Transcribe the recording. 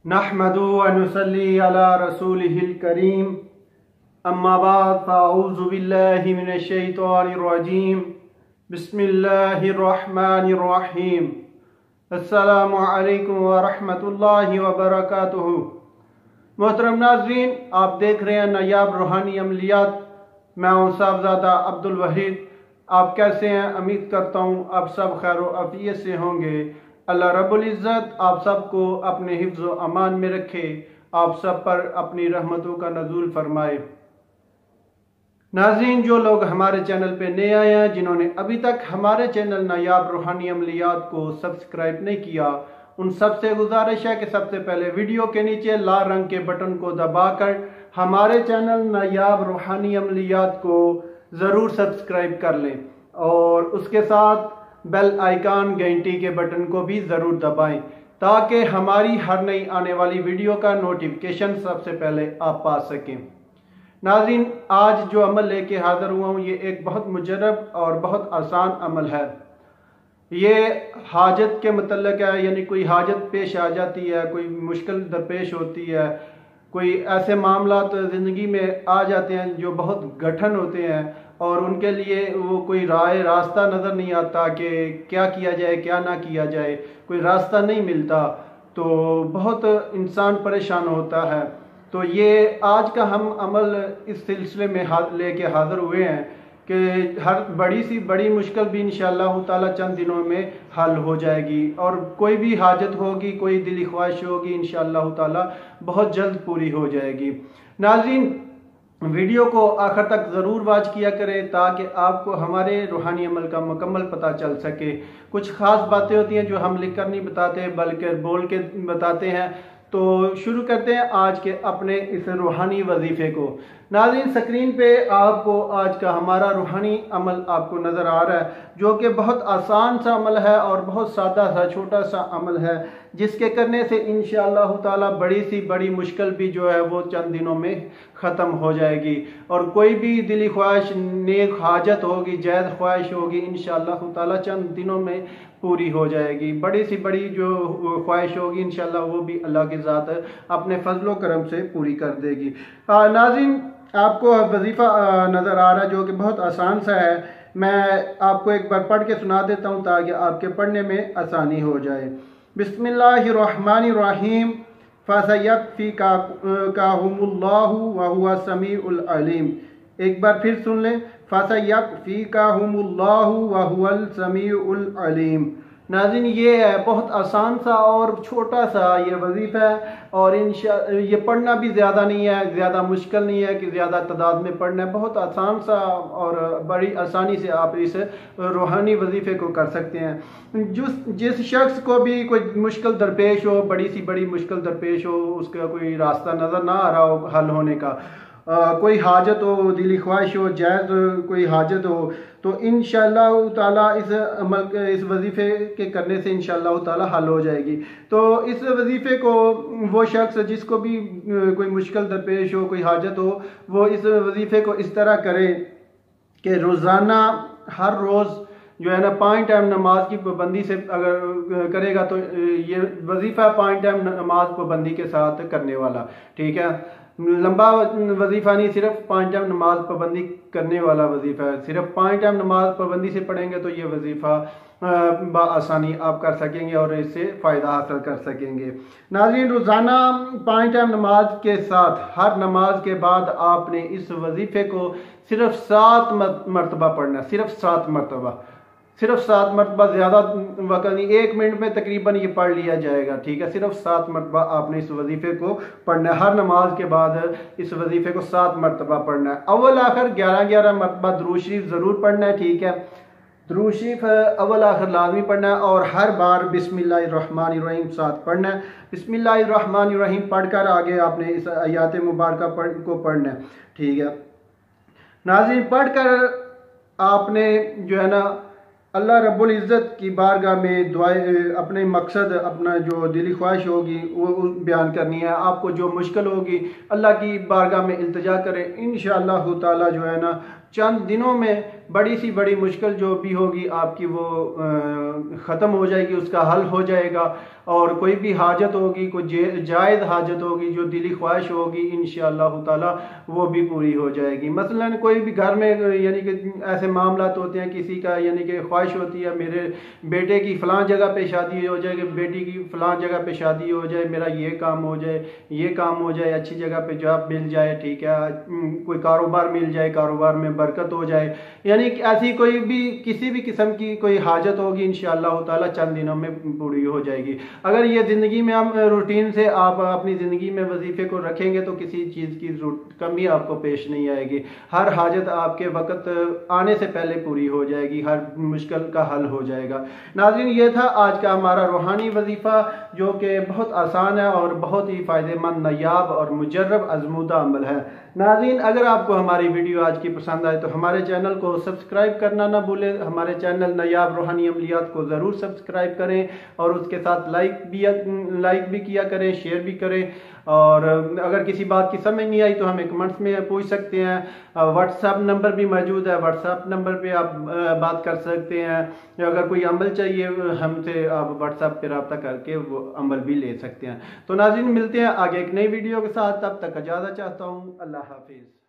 नहमदु व नुसल्ली अला रसूलिहिल करीम अम्मा बाद फ़अऊज़ु बिल्लाहि मिनश शैतानिर रजीम बिस्मिल्लाहिर रहमानिर रहीम अस्सलामु अलैकुम व रहमतुल्लाहि व बरकातुहू। मोहतरम नाज़रीन, आप देख रहे हैं नायाब रूहानी अमलियात। मैं हूँ साहबजादा अब्दुल वहीद। आप कैसे हैं? उम्मीद करता हूँ आप सब खैर व आफियत से होंगे। अल्लाह रब्बुल इज़्ज़त आप सबको अपने हिफ्ज़ व अमान में रखे, आप सब पर अपनी रहमतों का नज़ूल फरमाए। नाज़रीन, जो लोग हमारे चैनल पे नए आए हैं, जिन्होंने अभी तक हमारे चैनल नायाब रूहानी अमलियात को सब्सक्राइब नहीं किया, उन सबसे गुजारिश है कि सबसे पहले वीडियो के नीचे लाल रंग के बटन को दबाकर हमारे चैनल नायाब रूहानी अमलियात को ज़रूर सब्सक्राइब कर लें और उसके साथ बेल आइकन घंटी के बटन को भी ज़रूर दबाएं ताकि हमारी हर नई आने वाली वीडियो का नोटिफिकेशन सबसे पहले आप पा सकें। नाज़रीन, आज जो अमल लेके हाज़िर हुआ हूँ, ये एक बहुत मुजरब और बहुत आसान अमल है। ये हाजत के मतलब है, यानी कोई हाजत पेश आ जाती है, कोई मुश्किल दरपेश होती है, कोई ऐसे मामला तो ज़िंदगी में आ जाते हैं जो बहुत कठिन होते हैं और उनके लिए वो कोई रास्ता नज़र नहीं आता कि क्या किया जाए क्या ना किया जाए, कोई रास्ता नहीं मिलता, तो बहुत इंसान परेशान होता है। तो ये आज का हम अमल इस सिलसिले में लेके हाज़िर हुए हैं कि हर बड़ी सी बड़ी मुश्किल भी इंशाअल्लाह ताला चंद दिनों में हल हो जाएगी और कोई भी हाजत होगी, कोई दिली ख्वाहिश होगी, इंशाअल्लाह ताला बहुत जल्द पूरी हो जाएगी। नाज़रीन, वीडियो को आखिर तक ज़रूर वॉच किया करें ताकि आपको हमारे रूहानी अमल का मुकम्मल पता चल सके। कुछ ख़ास बातें होती हैं जो हम लिख कर नहीं बताते बल्कि बोल के बताते हैं। तो शुरू करते हैं आज के अपने इस रूहानी वजीफ़े को। नाज़रीन, स्क्रीन पे आपको आज का हमारा रूहानी अमल आपको नज़र आ रहा है, जो कि बहुत आसान सा अमल है और बहुत सादा सा छोटा सा अमल है, जिसके करने से इंशाअल्लाह ताला बड़ी सी बड़ी मुश्किल भी जो है वो चंद दिनों में ख़त्म हो जाएगी और कोई भी दिली ख्वाहिश, नेक हाजत होगी, जायज़ ख्वाहिश होगी, इंशाअल्लाह ताला चंद दिनों में पूरी हो जाएगी। बड़ी सी बड़ी जो ख्वाहिश होगी इंशाअल्लाह वो भी अल्लाह की ज़ात अपने फजलो करम से पूरी कर देगी। नाज़रीन, आपको वजीफ़ा नज़र आ रहा है जो कि बहुत आसान सा है। मैं आपको एक बार पढ़ के सुना देता हूँ ताकि आपके पढ़ने में आसानी हो जाए। बिस्मिल्लाहिर्रहमानिर्रहीम फसयक्फ़िकाहुमुल्लाहु व हुवा समीउल अलीम। एक बार फिर सुन लें, फसयक्फ़िकाहुमुल्लाहु व हुवल समीउल अलीम। नाज़रीन, ये है बहुत आसान सा और छोटा सा ये वजीफ़ा है और ये पढ़ना भी ज़्यादा नहीं है, ज़्यादा मुश्किल नहीं है कि ज़्यादा तादाद में पढ़ना है। बहुत आसान सा और बड़ी आसानी से आप इस रूहानी वजीफ़े को कर सकते हैं। जिस शख्स को भी कोई मुश्किल दरपेश हो, बड़ी सी बड़ी मुश्किल दरपेश हो, उसका कोई रास्ता नज़र ना आ रहा हो हल होने का, कोई हाजत हो, दिली ख्वाहिश हो, जायज़ कोई हाजत हो, तो इंशाअल्लाह ताला इस वजीफ़े के करने से इंशाअल्लाह ताला हल हो जाएगी। तो इस वजीफ़े को वो शख्स जिसको भी कोई मुश्किल दरपेश हो, कोई हाजत हो, वो इस वजीफ़े को इस तरह करे कि रोज़ाना हर रोज़ जो है ना 5 टाइम नमाज की पाबंदी से अगर करेगा तो ये वजीफ़ा 5 टाइम नमाज पाबंदी के साथ करने वाला, ठीक है। लंबा वजीफ़ा नहीं, सिर्फ 5 टाइम नमाज पाबंदी करने वाला वजीफ़ा है। सिर्फ 5 टाइम नमाज पाबंदी से पढ़ेंगे तो ये वजीफ़ा बआसानी आप कर सकेंगे और इससे फ़ायदा हासिल कर सकेंगे। नाज़रीन, रोज़ाना 5 टाइम नमाज के साथ हर नमाज के बाद आपने इस वजीफ़े को सिर्फ 7 मरतबा पढ़ना, सिर्फ 7 मरतबा, सिर्फ 7 मरतबा, ज़्यादा वक्त नहीं, 1 मिनट में तकरीबन ये पढ़ लिया जाएगा, ठीक है। सिर्फ 7 मरतबा आपने इस वजीफ़े को पढ़ना है। हर नमाज के बाद इस वजीफ़े को 7 मरतबा पढ़ना है। अव्वल आखिर 11-11 मरतबा दुरूद शरीफ ज़रूर पढ़ना है, ठीक है। दुरूद शरीफ अव्वल आखिर लाजमी पढ़ना है और हर बार बिस्मिल्लाहिर्रहमानिर्रहीम साथ पढ़ना है। बिस्मिल्लाहिर्रहमानिर्रहीम पढ़कर आगे आपने इस आयत मुबारक को पढ़ना है, ठीक है। नाज़रीन, पढ़कर आपने जो है ना अल्लाह रब्बुल इज़्ज़त की बारगाह में दुआएं, अपने मकसद, अपना जो दिली ख्वाहिश होगी वो बयान करनी है। आपको जो मुश्किल होगी अल्लाह की बारगाह में इल्तिजा करें, इंशाअल्लाह ताला जो है ना चंद दिनों में बड़ी सी बड़ी मुश्किल जो भी होगी आपकी वो ख़त्म हो जाएगी, उसका हल हो जाएगा और कोई भी हाजत होगी, कोई जायज़ हाजत होगी, जो दिली ख्वाहिश होगी, इंशाअल्लाह ताला वो भी पूरी हो जाएगी। मसलन कोई भी घर में यानी कि ऐसे मामलात होते हैं, किसी का यानी कि ख्वाहिश होती है मेरे बेटे की फ़लाँ जगह पे शादी हो जाए, बेटी की फ़लाँ जगह पे शादी हो जाए, मेरा ये काम हो जाए, ये काम हो जाए, अच्छी जगह पे जॉब मिल जाए, ठीक है, कोई कारोबार मिल जाए, कारोबार में बरकत हो जाए, यानी कि ऐसी कोई भी किसी भी किस्म की कोई हाजत होगी, इंशाअल्लाह ताला चंद दिनों में पूरी हो जाएगी। अगर ये ज़िंदगी में हम रूटीन से आप अपनी ज़िंदगी में वजीफ़े को रखेंगे तो किसी चीज़ की कमी आपको पेश नहीं आएगी। हर हाजत आपके वक्त आने से पहले पूरी हो जाएगी, हर मुश्किल का हल हो जाएगा। नाज़रीन, ये था आज का हमारा रूहानी वजीफ़ा, जो कि बहुत आसान है और बहुत ही फ़ायदेमंद, नायाब और मुजर्रब आज़मूदा अमल है। नाज़रीन, अगर आपको हमारी वीडियो आज की पसंद आए तो हमारे चैनल को सब्सक्राइब करना ना भूलें। हमारे चैनल नायाब रूहानी अमलियात को ज़रूर सब्सक्राइब करें और उसके साथ लाइक भी किया करें, शेयर भी करें। और अगर किसी बात की समझ नहीं आई तो हमें कमेंट्स में पूछ सकते हैं। व्हाट्सएप नंबर भी मौजूद है, व्हाट्सएप नंबर पे आप बात कर सकते हैं। अगर कोई अमल चाहिए हमसे, आप व्हाट्सएप पे रब्ता करके वो अमल भी ले सकते हैं। तो नाज़रीन, मिलते हैं आगे एक नई वीडियो के साथ, तब तक इजाज़त चाहता हूँ। अल्लाह हाफिज़।